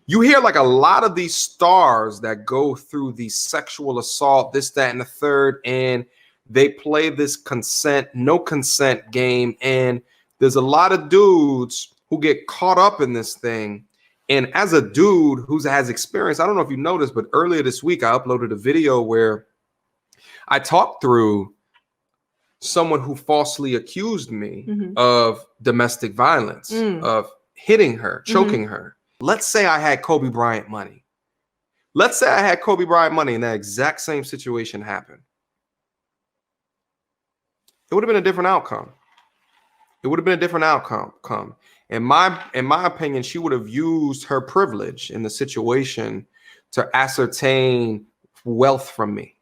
you hear like a lot of these stars that go through the sexual assault, this, that, and the third, and they play this no consent game. And there's a lot of dudes who get caught up in this thing. And as a dude who has experience, I don't know if you noticed, but earlier this week, I uploaded a video where I talked through someone who falsely accused me of domestic violence, of hitting her, choking her. Let's say I had Kobe Bryant money. Let's say I had Kobe Bryant money and that exact same situation happened. It would have been a different outcome. It would have been a different outcome. In my opinion, she would have used her privilege in the situation to ascertain wealth from me.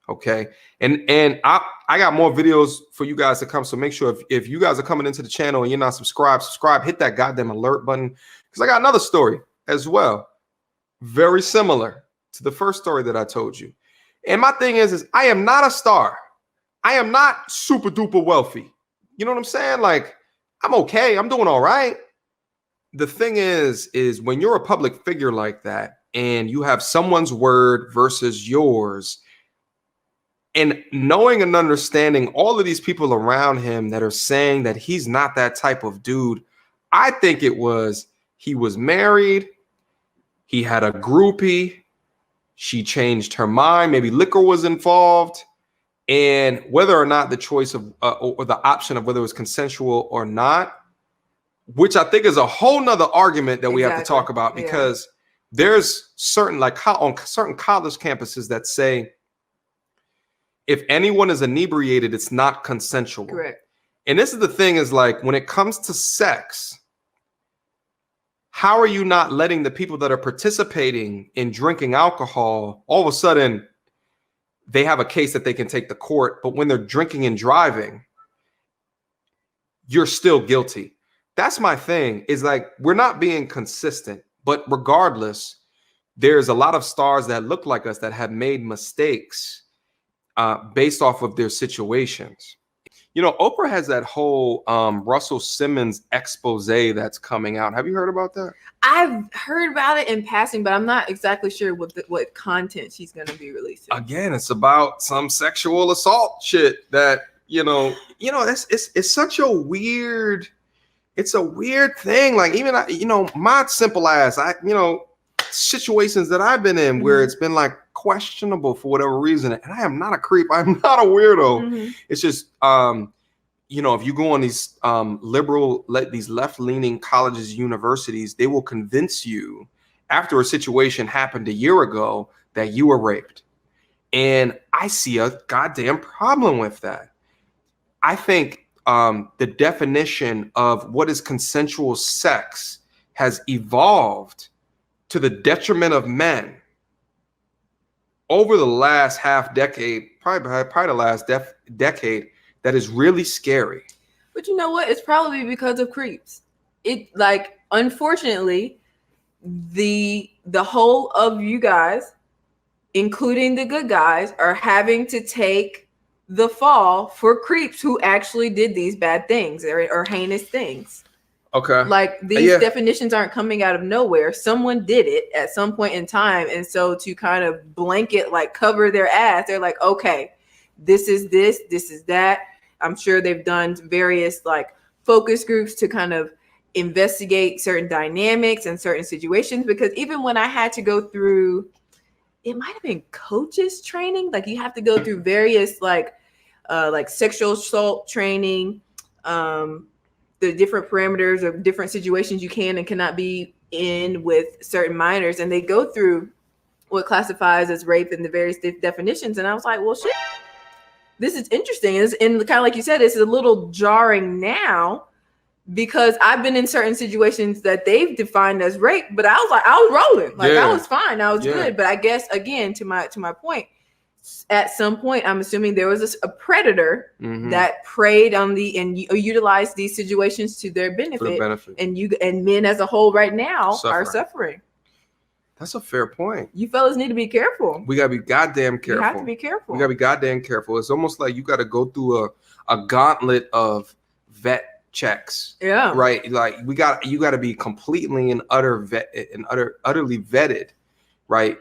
Okay. And I got more videos for you guys to come. So make sure if you guys are coming into the channel and you're not subscribe, hit that goddamn alert button. Because I got another story as well. Very similar to the first story that I told you. And my thing is I am not a star. I am not super duper wealthy. You know what I'm saying? Like, I'm okay. I'm doing all right. The thing is when you're a public figure like that and you have someone's word versus yours, and knowing and understanding all of these people around him that are saying that he's not that type of dude, I think he was married. He had a groupie. She changed her mind. Maybe liquor was involved. And whether or not the choice of or the option of whether it was consensual or not, which I think is a whole nother argument that we have to talk about, because there's certain, like on certain college campuses that say, if anyone is inebriated, it's not consensual. Correct. And this is the thing is like, when it comes to sex, how are you not letting the people that are participating in drinking alcohol, all of a sudden they have a case that they can take to court, but when they're drinking and driving, you're still guilty. That's my thing, is like, we're not being consistent, but regardless, there's a lot of stars that look like us that have made mistakes based off of their situations. You know, Oprah has that whole Russell Simmons expose that's coming out. Have you heard about that? I've heard about it in passing, but I'm not exactly sure what content she's going to be releasing. Again, it's about some sexual assault shit that, it's such a weird, it's a weird thing. Like, even, my simple ass, situations that I've been in where it's been like questionable for whatever reason, and I am not a creep, I'm not a weirdo. It's just if you go on these these left-leaning colleges, universities, they will convince you after a situation happened a year ago that you were raped. And I see a goddamn problem with that. I think the definition of what is consensual sex has evolved to the detriment of men over the last half decade, probably the last decade. That is really scary. But you know what? It's probably because of creeps. Unfortunately, the whole of you guys, including the good guys, are having to take the fall for creeps who actually did these bad things or heinous things. Okay. Like, these definitions aren't coming out of nowhere. Someone did it at some point in time. And so to kind of blanket, like, cover their ass, they're like, okay, this is that. I'm sure they've done various like focus groups to kind of investigate certain dynamics and certain situations, because even when I had to go through, it might have been coaches training, like you have to go through various like sexual assault training, the different parameters of different situations you can and cannot be in with certain minors, and they go through what classifies as rape and the various definitions. And I was like, well, shit, this is interesting. And kind of like you said, it's a little jarring now, because I've been in certain situations that they've defined as rape, but I was like, I was rolling. Like, I was fine. I was good. But I guess, again, to my point, at some point, I'm assuming there was a predator that preyed on and utilized these situations to their benefit. And men as a whole right now are suffering. That's a fair point. You fellas need to be careful. We gotta be goddamn careful. You have to be careful. We gotta be goddamn careful. It's almost like you gotta go through a gauntlet of vet checks. Yeah. Right. Like you got to be completely and utterly vetted, right?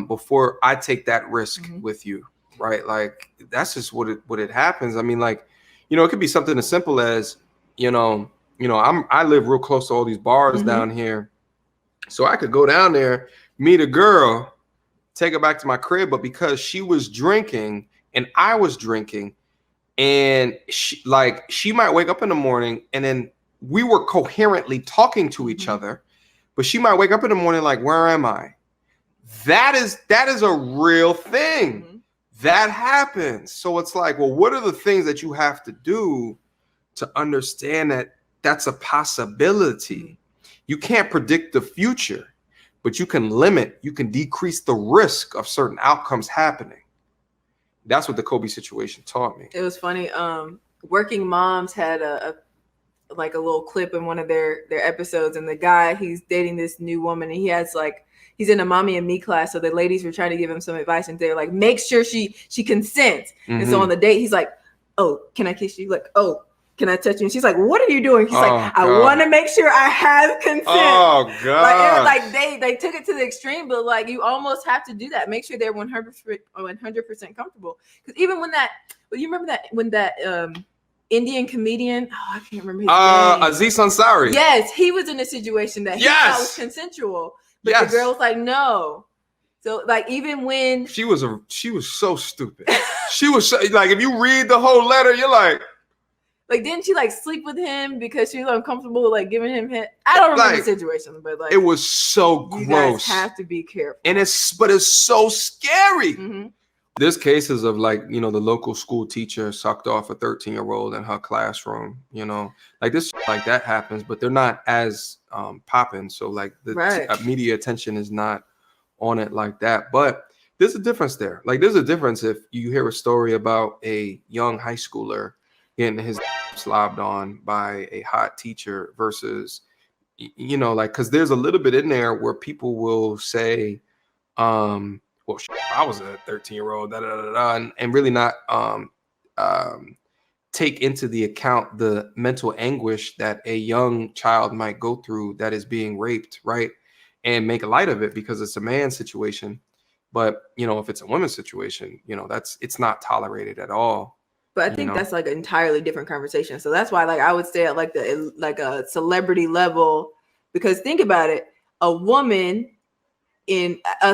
Before I take that risk with you, right? Like that's just what it happens. I mean, like, it could be something as simple as, I live real close to all these bars down here. So I could go down there, meet a girl, take her back to my crib, but because she was drinking and I was drinking, and she might wake up in the morning and then we were coherently talking to each other, but she might wake up in the morning like, where am I? That is a real thing. That happens. So it's like, well, what are the things that you have to do to understand that that's a possibility? You can't predict the future, but you can decrease the risk of certain outcomes happening. That's what the Kobe situation taught me. It was funny. Working Moms had a little clip in one of their episodes, and the guy, he's dating this new woman, and he's in a mommy and me class. So the ladies were trying to give him some advice, and they're like, make sure she consents. And so on the date, he's like, oh, can I kiss you? Like, oh, can I touch you? And she's like, what are you doing? He's like, I want to make sure I have consent. Oh God! Like they took it to the extreme, but like you almost have to do that. Make sure they're 100% comfortable. Because even you remember when that Indian comedian, I can't remember his name. Aziz Ansari. Yes, he was in a situation that he thought was consensual, but the girl was like, no. So like even when she was so stupid. She was so, like, if you read the whole letter, you're like didn't she like sleep with him because she was uncomfortable like giving him hit? I don't remember the situation, but like it was so gross. You guys have to be careful, and it's so scary. There's cases of like, the local school teacher sucked off a 13-year-old in her classroom. Like this, like that happens, but they're not as popping. So like the media attention is not on it like that. But there's a difference there. Like there's a difference if you hear a story about a young high schooler getting his slobbed on by a hot teacher versus, like, because there's a little bit in there where people will say, well, I was a 13-year-old, and really not take into the account the mental anguish that a young child might go through that is being raped, right? And make light of it because it's a man's situation. But, if it's a woman's situation, it's not tolerated at all. But I think that's like an entirely different conversation. So that's why, like, I would say at like a celebrity level, because think about it, a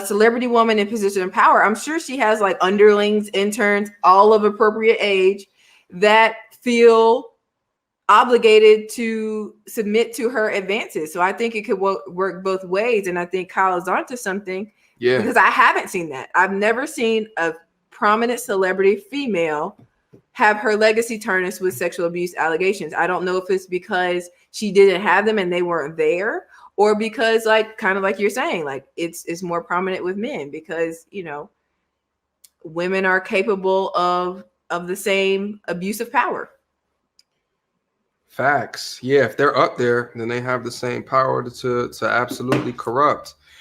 celebrity woman in position of power, I'm sure she has like underlings, interns, all of appropriate age that feel obligated to submit to her advances. So I think it could work both ways. And I think Kyle is onto something. Yeah. Because I haven't seen that. I've never seen a prominent celebrity female have her legacy tarnished with sexual abuse allegations. I don't know if it's because she didn't have them and they weren't there, or because like kind of like you're saying, like it's more prominent with men because women are capable of the same abuse of power. Facts. Yeah, if they're up there, then they have the same power to absolutely corrupt.